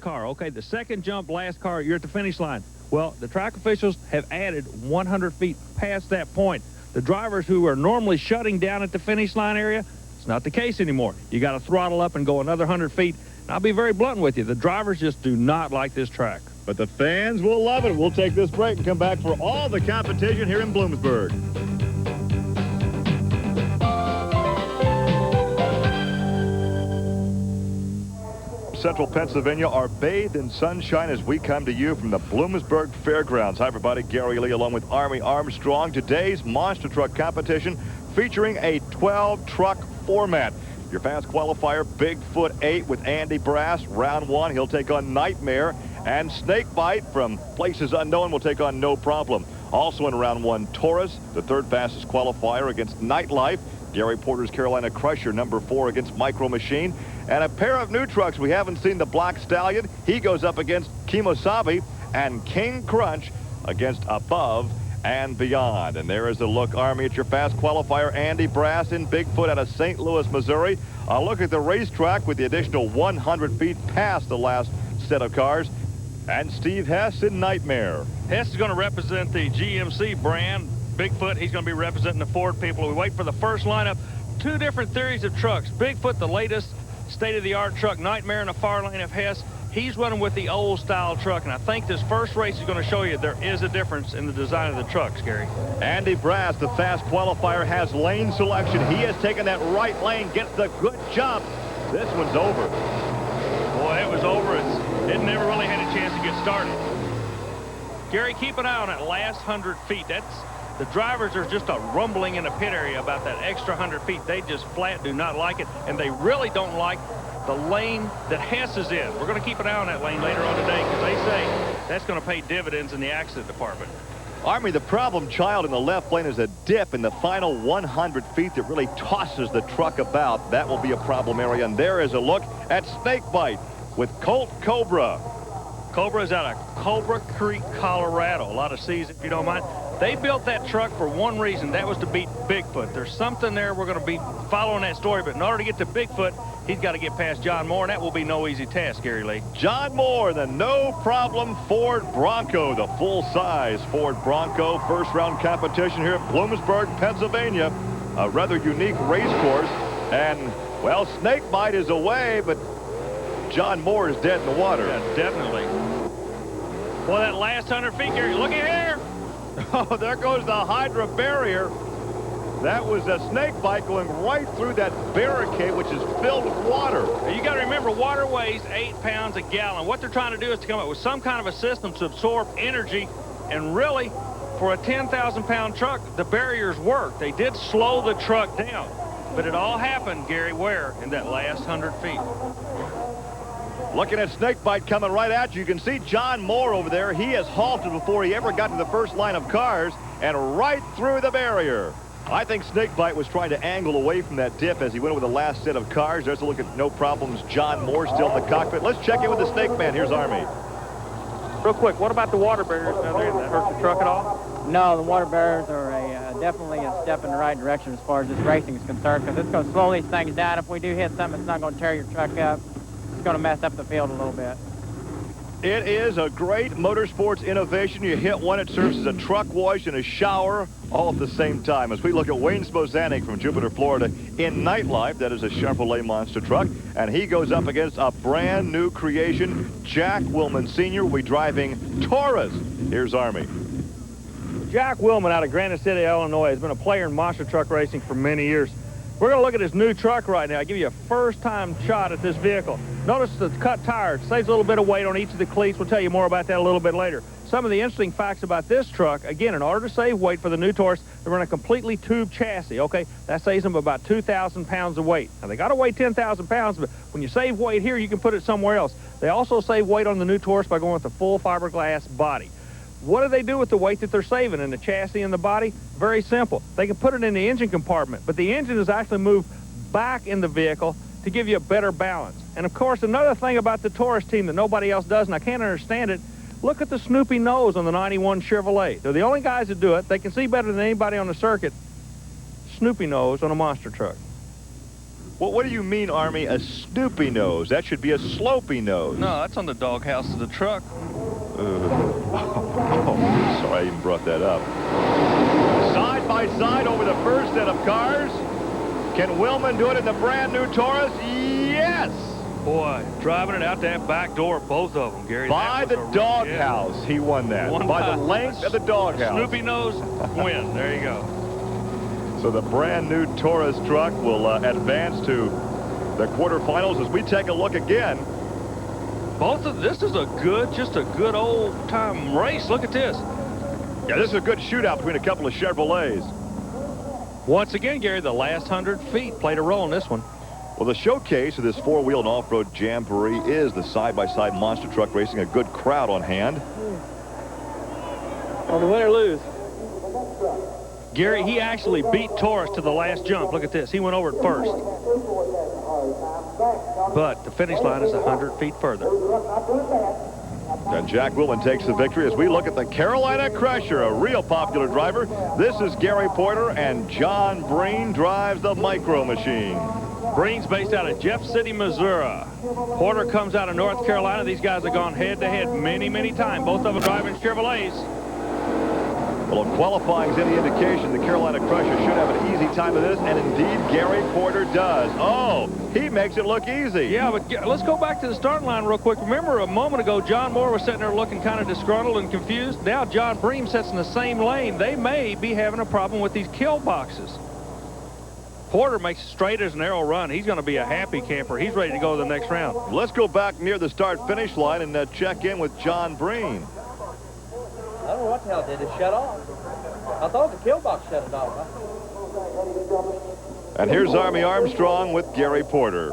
car. Okay, the second jump, last car, you're at the finish line. Well, the track officials have added 100 feet past that point. The drivers who are normally shutting down at the finish line area, it's not the case anymore. You got to throttle up and go another 100 feet. And I'll be very blunt with you. The drivers just do not like this track. But the fans will love it. We'll take this break and come back for all the competition here in Bloomsburg. Central Pennsylvania are bathed in sunshine as we come to you from the Bloomsburg Fairgrounds. Hi, everybody. Gary Lee along with Army Armstrong. Today's monster truck competition featuring a 12-truck format. Your fast qualifier, Bigfoot 8 with Andy Brass. Round 1, he'll take on Nightmare. And Snakebite from places unknown will take on No Problem. Also in round 1, Taurus, the third fastest qualifier against Nightlife. Gary Porter's Carolina Crusher, number 4 against Micro Machine. And a pair of new trucks we haven't seen, the Black Stallion. He goes up against Kimosabi, and King Crunch against Above and Beyond. And there is a look, Army, at your fast qualifier, Andy Brass in Bigfoot out of St. Louis, Missouri. A look at the racetrack with the additional 100 feet past the last set of cars. And Steve Hess in Nightmare. Hess is going to represent the GMC brand. Bigfoot, he's going to be representing the Ford people. We wait for the first lineup. Two different theories of trucks. Bigfoot, the latest state-of-the-art truck. Nightmare in the far lane of Hess. He's running with the old-style truck, and I think this first race is going to show you there is a difference in the design of the trucks, Gary. Andy Brass, the fast qualifier, has lane selection. He has taken that right lane, gets the good jump. This one's over. Boy, it was over. It never really had a chance to get started. Gary, keep an eye on that last 100 feet. The drivers are just a rumbling in the pit area about that extra 100 feet. They just flat do not like it, and they really don't like the lane that Hess is in. We're going to keep an eye on that lane later on today because they say that's going to pay dividends in the accident department. Army, the problem child in the left lane is a dip in the final 100 feet that really tosses the truck about. That will be a problem area. And there is a look at Snakebite with Colt Cobra. Cobra is out of Cobra Creek, Colorado. A lot of C's, if you don't mind. They built that truck for one reason. That was to beat Bigfoot. There's something there. We're going to be following that story. But in order to get to Bigfoot, he's got to get past John Moore, and that will be no easy task, Gary Lee. John Moore, the no-problem Ford Bronco, the full-size Ford Bronco. First-round competition here at Bloomsburg, Pennsylvania. A rather unique race course. And, well, Snakebite is away, but John Moore is dead in the water. Yeah, definitely. Well, that last 100 feet, Gary, look at here. Oh, there goes the Hydra barrier. That was a Snakebite going right through that barricade, which is filled with water. You got to remember, water weighs 8 pounds a gallon. What they're trying to do is to come up with some kind of a system to absorb energy. And really, for a 10,000-pound truck, the barriers work. They did slow the truck down. But it all happened, Gary, where? In that last 100 feet. Looking at Snakebite coming right at you. You can see John Moore over there. He has halted before he ever got to the first line of cars and right through the barrier. I think Snakebite was trying to angle away from that dip as he went over the last set of cars. There's a look at No Problems. John Moore still in the cockpit. Let's check in with the Snake Man. Here's Army. Real quick, what about the water barriers down there? Did that hurt the truck at all? No, the water barriers are definitely a step in the right direction as far as this racing is concerned, because it's going to slow these things down. If we do hit something, it's not going to tear your truck up. It's going to mess up the field a little bit. It is a great motorsports innovation. You hit one, it serves as a truck wash and a shower all at the same time. As we look at Wayne Spozanik from Jupiter, Florida in Nightlife, that is a Chevrolet monster truck, and he goes up against a brand new creation. Jack Willman Sr. will be driving Taurus. Here's Army. Jack Willman out of Granite City, Illinois, has been a player in monster truck racing for many years. We're going to look at his new truck right now. I'll give you a first-time shot at this vehicle. Notice the cut tires. Saves a little bit of weight on each of the cleats. We'll tell you more about that a little bit later. Some of the interesting facts about this truck, again, in order to save weight for the new Taurus, they run a completely tube chassis, okay? That saves them about 2,000 pounds of weight. Now, they got to weigh 10,000 pounds, but when you save weight here, you can put it somewhere else. They also save weight on the new Taurus by going with a full fiberglass body. What do they do with the weight that they're saving in the chassis and the body? Very simple. They can put it in the engine compartment, but the engine is actually moved back in the vehicle to give you a better balance. And of course, another thing about the Taurus team that nobody else does, and I can't understand it, look at the Snoopy nose on the 91 Chevrolet. They're the only guys that do it. They can see better than anybody on the circuit. Snoopy nose on a monster truck. What do you mean, Army? A Snoopy nose? That should be a slopey nose. No, that's on the doghouse of the truck. Oh, sorry I even brought that up. Side by side over the first set of cars. Can Willman do it in the brand new Taurus? Yes! Boy, driving it out that back door, both of them, Gary. By the doghouse, he won that. By the length of the doghouse. Snoopy nose win. There you go. So the brand new Taurus truck will advance to the quarterfinals as we take a look again. This is just a good old time race. Look at this. Yeah, this is a good shootout between a couple of Chevrolets. Once again, Gary, the last 100 feet played a role in this one. Well, the showcase of this four-wheel and off-road jamboree is the side-by-side monster truck racing. A good crowd on hand. On the win or lose. Gary, he actually beat Taurus to the last jump. Look at this. He went over it first. But the finish line is 100 feet further. And Jack Willman takes the victory as we look at the Carolina Crusher, a real popular driver. This is Gary Porter, and John Breen drives the Micro Machine. Breen's based out of Jeff City, Missouri. Porter comes out of North Carolina. These guys have gone head-to-head many, many times. Both of them driving Chevrolets. Well, if qualifying is any indication, the Carolina Crusher should have an easy time of this, and indeed Gary Porter does. Oh, he makes it look easy. Yeah, but let's go back to the starting line real quick. Remember a moment ago, John Moore was sitting there looking kind of disgruntled and confused. Now John Bream sits in the same lane. They may be having a problem with these kill boxes. Porter makes it straight as an arrow run. He's going to be a happy camper. He's ready to go to the next round. Let's go back near the start-finish line and check in with John Breen. I don't know what the hell did it shut off. I thought the kill box shut it off. And here's Army Armstrong with Gary Porter.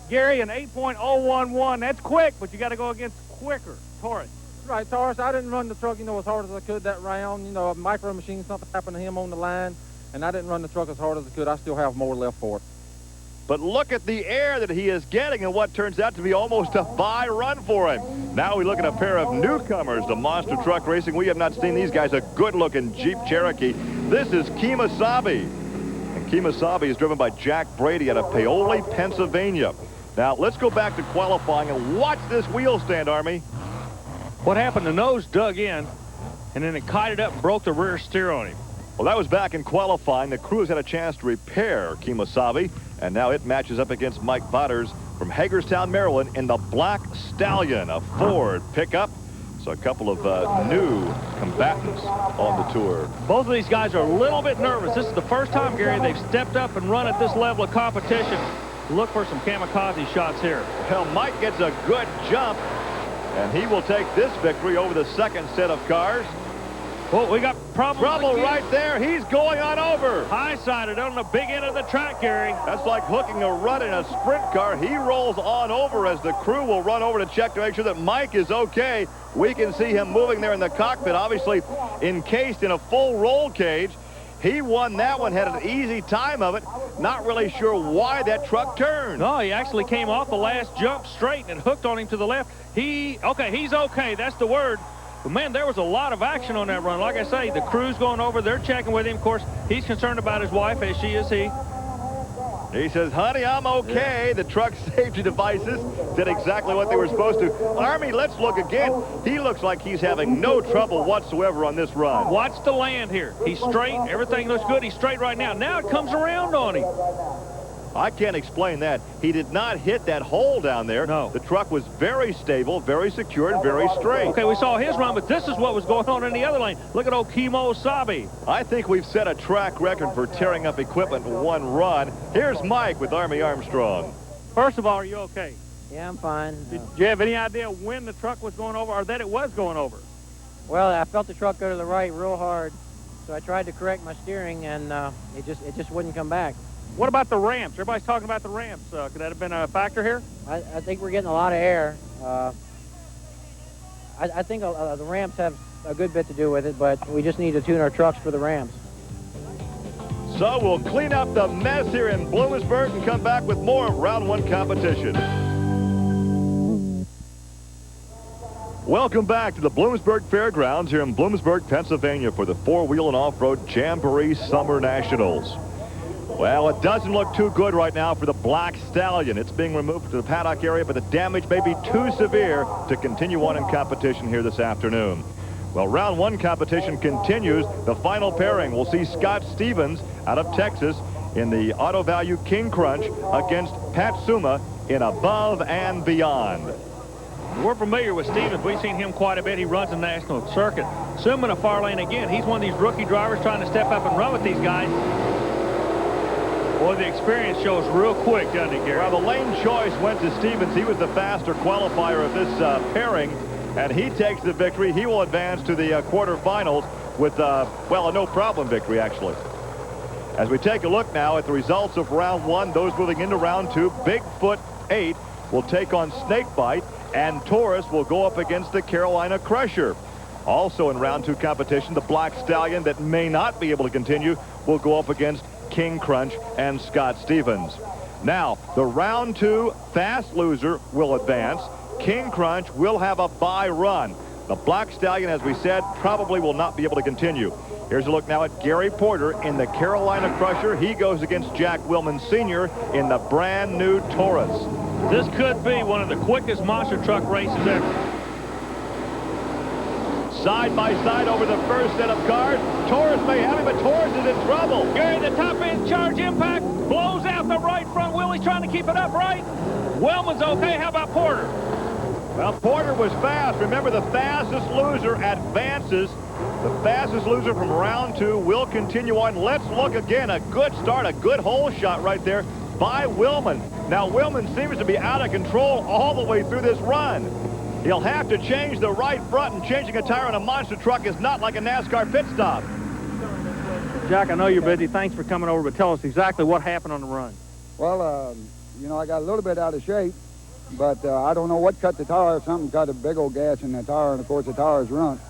Gary, an 8.011. That's quick, but you got to go against quicker. Taurus. Right, Taurus, I didn't run the truck, as hard as I could that round. A Micro Machine, something happened to him on the line, and I didn't run the truck as hard as I could. I still have more left for it. But look at the air that he is getting and what turns out to be almost a bye run for him. Now we look at a pair of newcomers to monster truck racing. We have not seen these guys. A good-looking Jeep Cherokee. This is Kemosabe. And Kemosabe is driven by Jack Brady out of Paoli, Pennsylvania. Now let's go back to qualifying and watch this wheel stand, Army. What happened? The nose dug in, and then it kited up and broke the rear steer on him. Well, that was back in qualifying. The crew has had a chance to repair Kemosabe, and now it matches up against Mike Botters from Hagerstown, Maryland, in the Black Stallion, a Ford pickup. So a couple of new combatants on the tour. Both of these guys are a little bit nervous. This is the first time, Gary, they've stepped up and run at this level of competition. Look for some kamikaze shots here. Well, Mike gets a good jump, and he will take this victory over the second set of cars. Oh, we got trouble right there. He's going on over. High-sided on the big end of the track, Gary. That's like hooking a rut in a sprint car. He rolls on over as the crew will run over to check to make sure that Mike is okay. We can see him moving there in the cockpit, obviously encased in a full roll cage. He won that one, had an easy time of it. Not really sure why that truck turned. No, he actually came off the last jump straight and hooked on him to the left. He's okay. That's the word. But, man, there was a lot of action on that run. Like I say, the crew's going over. They're checking with him. Of course, he's concerned about his wife, as she is he. He says, honey, I'm okay. Yeah. The truck safety devices did exactly what they were supposed to. Army, let's look again. He looks like he's having no trouble whatsoever on this run. Watch the land here. He's straight. Everything looks good. He's straight right now. Now it comes around on him. I can't explain that. He did not hit that hole down there. No. The truck was very stable, very secure, and very straight. Okay, we saw his run, but this is what was going on in the other lane. Look at old Kemosabe. I think we've set a track record for tearing up equipment in one run. Here's Mike with Army Armstrong. First of all, are you okay? Yeah, I'm fine. Did you have any idea when the truck was going over or that it was going over? Well, I felt the truck go to the right real hard, so I tried to correct my steering, and it just wouldn't come back. What about the ramps? Everybody's talking about the ramps. Could that have been a factor here? I think we're getting a lot of air. I think the ramps have a good bit to do with it, but we just need to tune our trucks for the ramps. So we'll clean up the mess here in Bloomsburg and come back with more round one competition. Welcome back to the Bloomsburg Fairgrounds here in Bloomsburg, Pennsylvania for the four-wheel and off-road Jamboree Summer Nationals. Well, it doesn't look too good right now for the Black Stallion. It's being removed to the paddock area, but the damage may be too severe to continue on in competition here this afternoon. Well, round one competition continues. The final pairing will see Scott Stevens out of Texas in the Auto Value King Crunch against Pat Suma in Above and Beyond. We're familiar with Stevens. We've seen him quite a bit. He runs the national circuit. Suma in a far lane again. He's one of these rookie drivers trying to step up and run with these guys. Boy, the experience shows real quick, doesn't it, Gary? Well, the lane choice went to Stevens. He was the faster qualifier of this pairing, and he takes the victory. He will advance to the quarterfinals with, well, a no-problem victory, actually. As we take a look now at the results of round one, those moving into round two, Bigfoot 8 will take on Snakebite, and Taurus will go up against the Carolina Crusher. Also in round two competition, the Black Stallion that may not be able to continue will go up against King Crunch and Scott Stevens. Now, the round two fast loser will advance. King Crunch will have a bye run. The Black Stallion, as we said, probably will not be able to continue. Here's a look now at Gary Porter in the Carolina Crusher. He goes against Jack Willman Sr. in the brand new Taurus. This could be one of the quickest monster truck races ever. Side by side over the first set of cars. Taurus may have him, but Taurus is in trouble. Gary, the top end charge impact blows out the right front wheel. He's trying to keep it upright. Wellman's okay. How about Porter? Well, Porter was fast. Remember, the fastest loser advances. The fastest loser from round two will continue on. Let's look again. A good start, a good hole shot right there by Willman. Now, Willman seems to be out of control all the way through this run. He'll have to change the right front, and changing a tire on a monster truck is not like a NASCAR pit stop. Jack, I know you're busy. Thanks for coming over, but tell us exactly what happened on the run. Well, you know, I got a little bit out of shape, but I don't know what cut the tire. Something cut a big old gas in the tire, and of course the tire's run.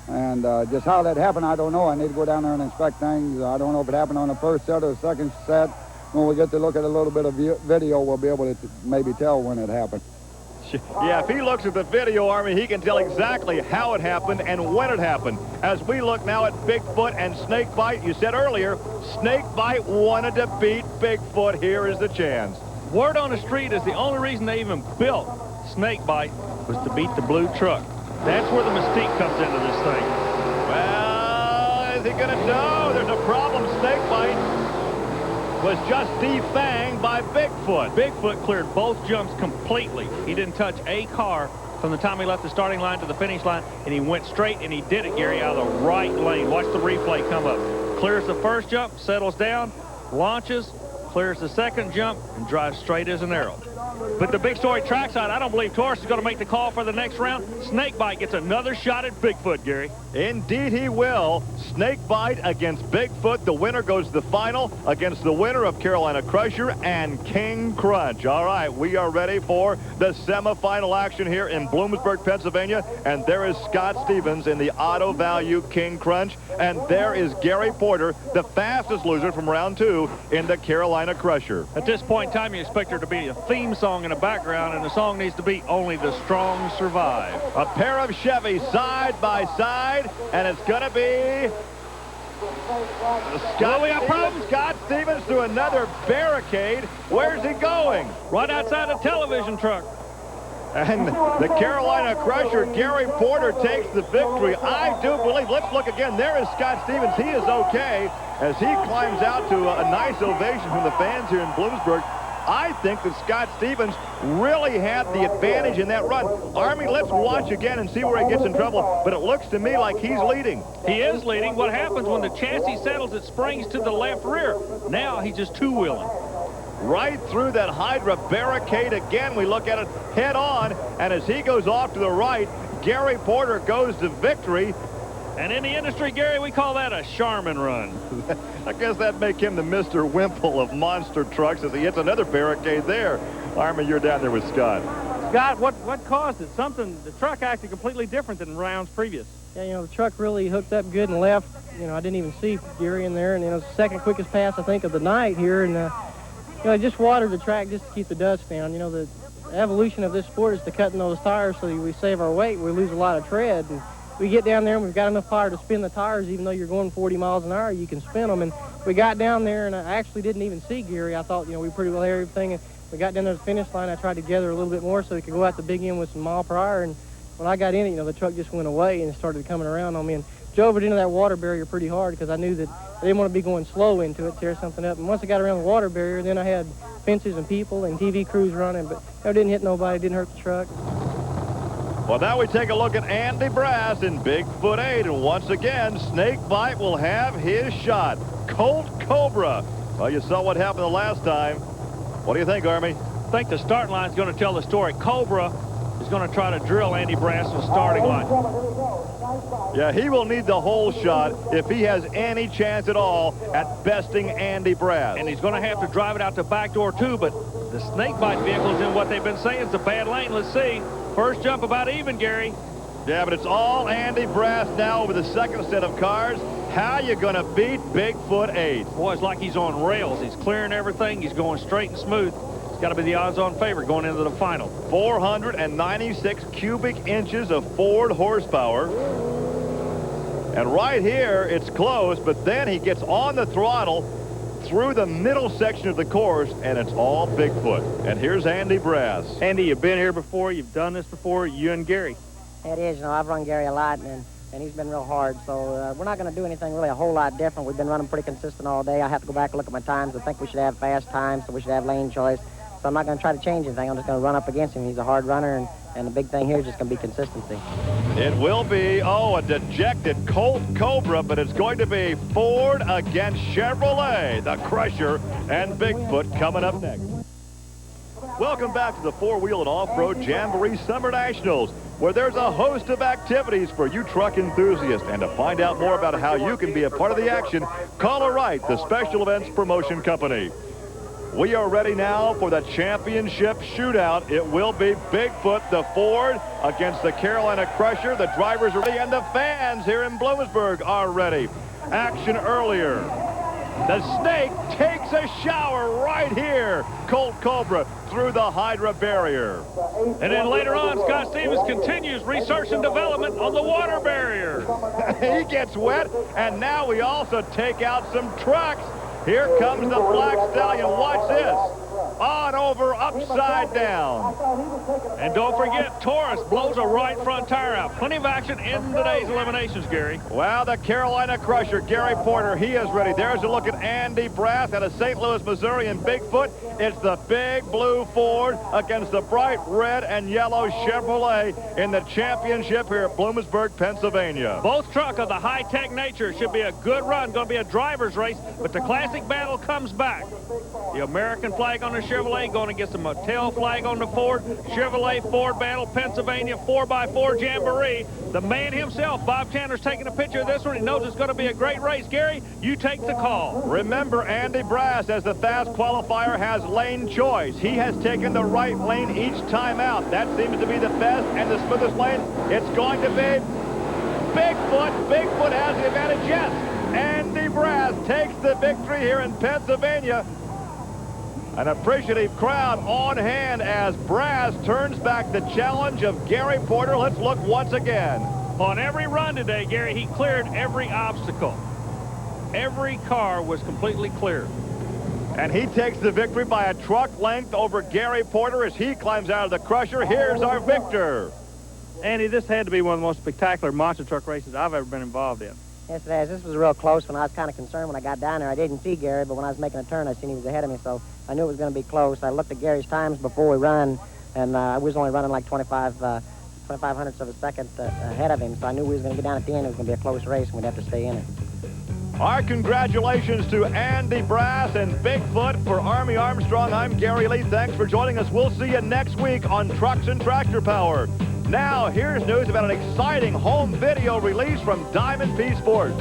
And just how that happened, I don't know. I need to go down there and inspect things. I don't know if it happened on the first set or the second set. When we get to look at a little bit of video, we'll be able to maybe tell when it happened. Yeah, if he looks at the video, Army, he can tell exactly how it happened and when it happened. As we look now at Bigfoot and Snakebite, you said earlier, Snakebite wanted to beat Bigfoot. Here is the chance. Word on the street is the only reason they even built Snakebite was to beat the blue truck. That's where the mystique comes into this thing. Well, is he going to know? There's a problem. Snakebite was just defanged by Bigfoot. Bigfoot cleared both jumps completely. He didn't touch a car from the time he left the starting line to the finish line, and he went straight, and he did it, Gary, out of the right lane. Watch the replay come up. Clears the first jump, settles down, launches, clears the second jump, and drives straight as an arrow. But the big story trackside, I don't believe Taurus is going to make the call for the next round. Snakebite gets another shot at Bigfoot, Gary. Indeed he will. Snakebite against Bigfoot. The winner goes to the final against the winner of Carolina Crusher and King Crunch. All right, we are ready for the semifinal action here in Bloomsburg, Pennsylvania. And there is Scott Stevens in the Auto Value King Crunch. And there is Gary Porter, the fastest loser from round two in the Carolina Crusher. At this point in time, you expect there to be a theme song in the background, and the song needs to be Only the Strong Survive. A pair of Chevys side by side, and it's going to be Scott Stevens through another barricade. Where's he going? Right outside a television truck. And the Carolina Crusher, Gary Porter, takes the victory. I do believe. Let's look again. There is Scott Stevens. He is okay as he climbs out to a nice ovation from the fans here in Bloomsburg. I think that Scott Stevens really had the advantage in that run. Army, let's watch again and see where he gets in trouble. But it looks to me like he's leading. He is leading. What happens when the chassis settles, it springs to the left rear. Now he's just two-wheeling. Right through that Hydra barricade again. We look at it head on. And as he goes off to the right, Gary Porter goes to victory. And in the industry, Gary, we call that a Charmin run. I guess that'd make him the Mr. Wimple of monster trucks as he hits another barricade there. Armin, you're down there with Scott. Scott, what caused it? The truck acted completely different than rounds previous. Yeah, you know, the truck really hooked up good and left. You know, I didn't even see Gary in there. And, you know, it's the second quickest pass, I think, of the night here. And, you know, I just watered the track just to keep the dust down. You know, the evolution of this sport is to cutting those tires so we save our weight. We lose a lot of tread. And we get down there and we've got enough power to spin the tires. Even though you're going 40 miles an hour, you can spin them. And we got down there, and I actually didn't even see Gary. I thought, we pretty well had everything. And we got down to the finish line. I tried to gather a little bit more so we could go out the big end with some mile per hour. And when I got in it, the truck just went away and started coming around on me. And drove it into that water barrier pretty hard because I knew that I didn't want to be going slow into it, tear something up. And once I got around the water barrier, then I had fences and people and TV crews running, but it didn't hit nobody, didn't hurt the truck. Well, now we take a look at Andy Brass in Bigfoot 8, and once again, Snakebite will have his shot. Colt Cobra. Well, you saw what happened the last time. What do you think, Army? I think the start line is going to tell the story. Cobra is going to try to drill Andy Brass in the starting line. Yeah, he will need the whole shot if he has any chance at all at besting Andy Brass. And he's going to have to drive it out the back door, too, but the Snakebite vehicle is in what they've been saying is a bad lane. Let's see. First jump about even, Gary. Yeah, but it's all Andy Brass now over the second set of cars. How you going to beat Bigfoot 8? Boy, it's like he's on rails. He's clearing everything. He's going straight and smooth. It's got to be the odds-on favorite going into the final. 496 cubic inches of Ford horsepower. And right here, it's close, but then he gets on the throttle through the middle section of the course, and it's all Bigfoot. And here's Andy Brass. Andy, you've been here before. You've done this before. You and Gary. It is. I've run Gary a lot, and he's been real hard. So we're not going to do anything really a whole lot different. We've been running pretty consistent all day. I have to go back and look at my times. I think we should have fast times, so we should have lane choice. So I'm not going to try to change anything. I'm just going to run up against him. He's a hard runner, and the big thing here is just going to be consistency. It will be, a dejected Colt Cobra, but it's going to be Ford against Chevrolet, the Crusher, and Bigfoot coming up next. Welcome back to the four-wheel and off-road Jamboree Summer Nationals, where there's a host of activities for you truck enthusiasts. And to find out more about how you can be a part of the action, call or write the Special Events Promotion Company. We are ready now for the championship shootout. It will be Bigfoot, the Ford, against the Carolina Crusher. The drivers are ready, and the fans here in Bloomsburg are ready. Action earlier. The Snake takes a shower right here. Colt Cobra through the Hydra barrier. And then later on, Scott Stevens continues research and development on the water barrier. He gets wet, and now we also take out some trucks. Here comes the Black Stallion. Watch this. On over, upside down. And don't forget, Taurus blows a right front tire out. Plenty of action in today's eliminations, Gary. Well, the Carolina Crusher, Gary Porter, he is ready. There's a look at Andy Brass out of St. Louis, Missouri in Bigfoot. It's the big blue Ford against the bright red and yellow Chevrolet in the championship here at Bloomsburg, Pennsylvania. Both truck of the high-tech nature. Should be a good run. Going to be a driver's race, but the classic battle comes back. The American flag on the Chevrolet going against the Mattel flag on the Ford. Chevrolet Ford battle, Pennsylvania 4x4 Jamboree. The man himself, Bob Chandler's taking a picture of this one. He knows it's going to be a great race. Gary, you take the call. Remember, Andy Brass, as the fast qualifier, has lane choice. He has taken the right lane each time out. That seems to be the best and the smoothest lane. It's going to be Bigfoot. Bigfoot has the advantage, yes. Andy Brass takes the victory here in Pennsylvania. An appreciative crowd on hand as Brass turns back the challenge of Gary Porter. Let's look once again. On every run today, Gary, he cleared every obstacle. Every car was completely cleared. And he takes the victory by a truck length over Gary Porter as he climbs out of the Crusher. Here's our victor. Andy, this had to be one of the most spectacular monster truck races I've ever been involved in. Yes, it has. This was real close. When I was kind of concerned when I got down there, I didn't see Gary, but when I was making a turn, I seen he was ahead of me, so I knew it was going to be close. I looked at Gary's times before we run, and I was only running like 25 hundredths of a second ahead of him, so I knew we was going to get down at the end. It was going to be a close race, and we'd have to stay in it. Our congratulations to Andy Brass and Bigfoot. For Army Armstrong, I'm Gary Lee. Thanks for joining us. We'll see you next week on Trucks and Tractor Power. Now, here's news about an exciting home video release from Diamond P Sports.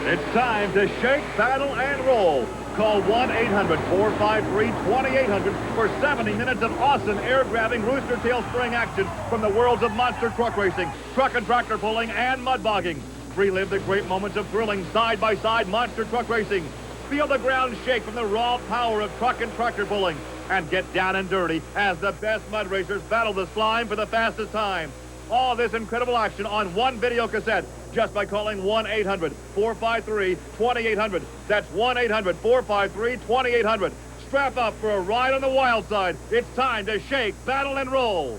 It's time to shake, battle, and roll. Call 1-800-453-2800 for 70 minutes of awesome air-grabbing rooster tail spring action from the worlds of monster truck racing, truck and tractor pulling, and mud bogging. Relive the great moments of thrilling side-by-side monster truck racing. Feel the ground shake from the raw power of truck and tractor pulling. and get down and dirty as the best mud racers battle the slime for the fastest time. All this incredible action on one video cassette just by calling 1-800-453-2800. That's 1-800-453-2800. Strap up for a ride on the wild side. It's time to shake, battle, and roll.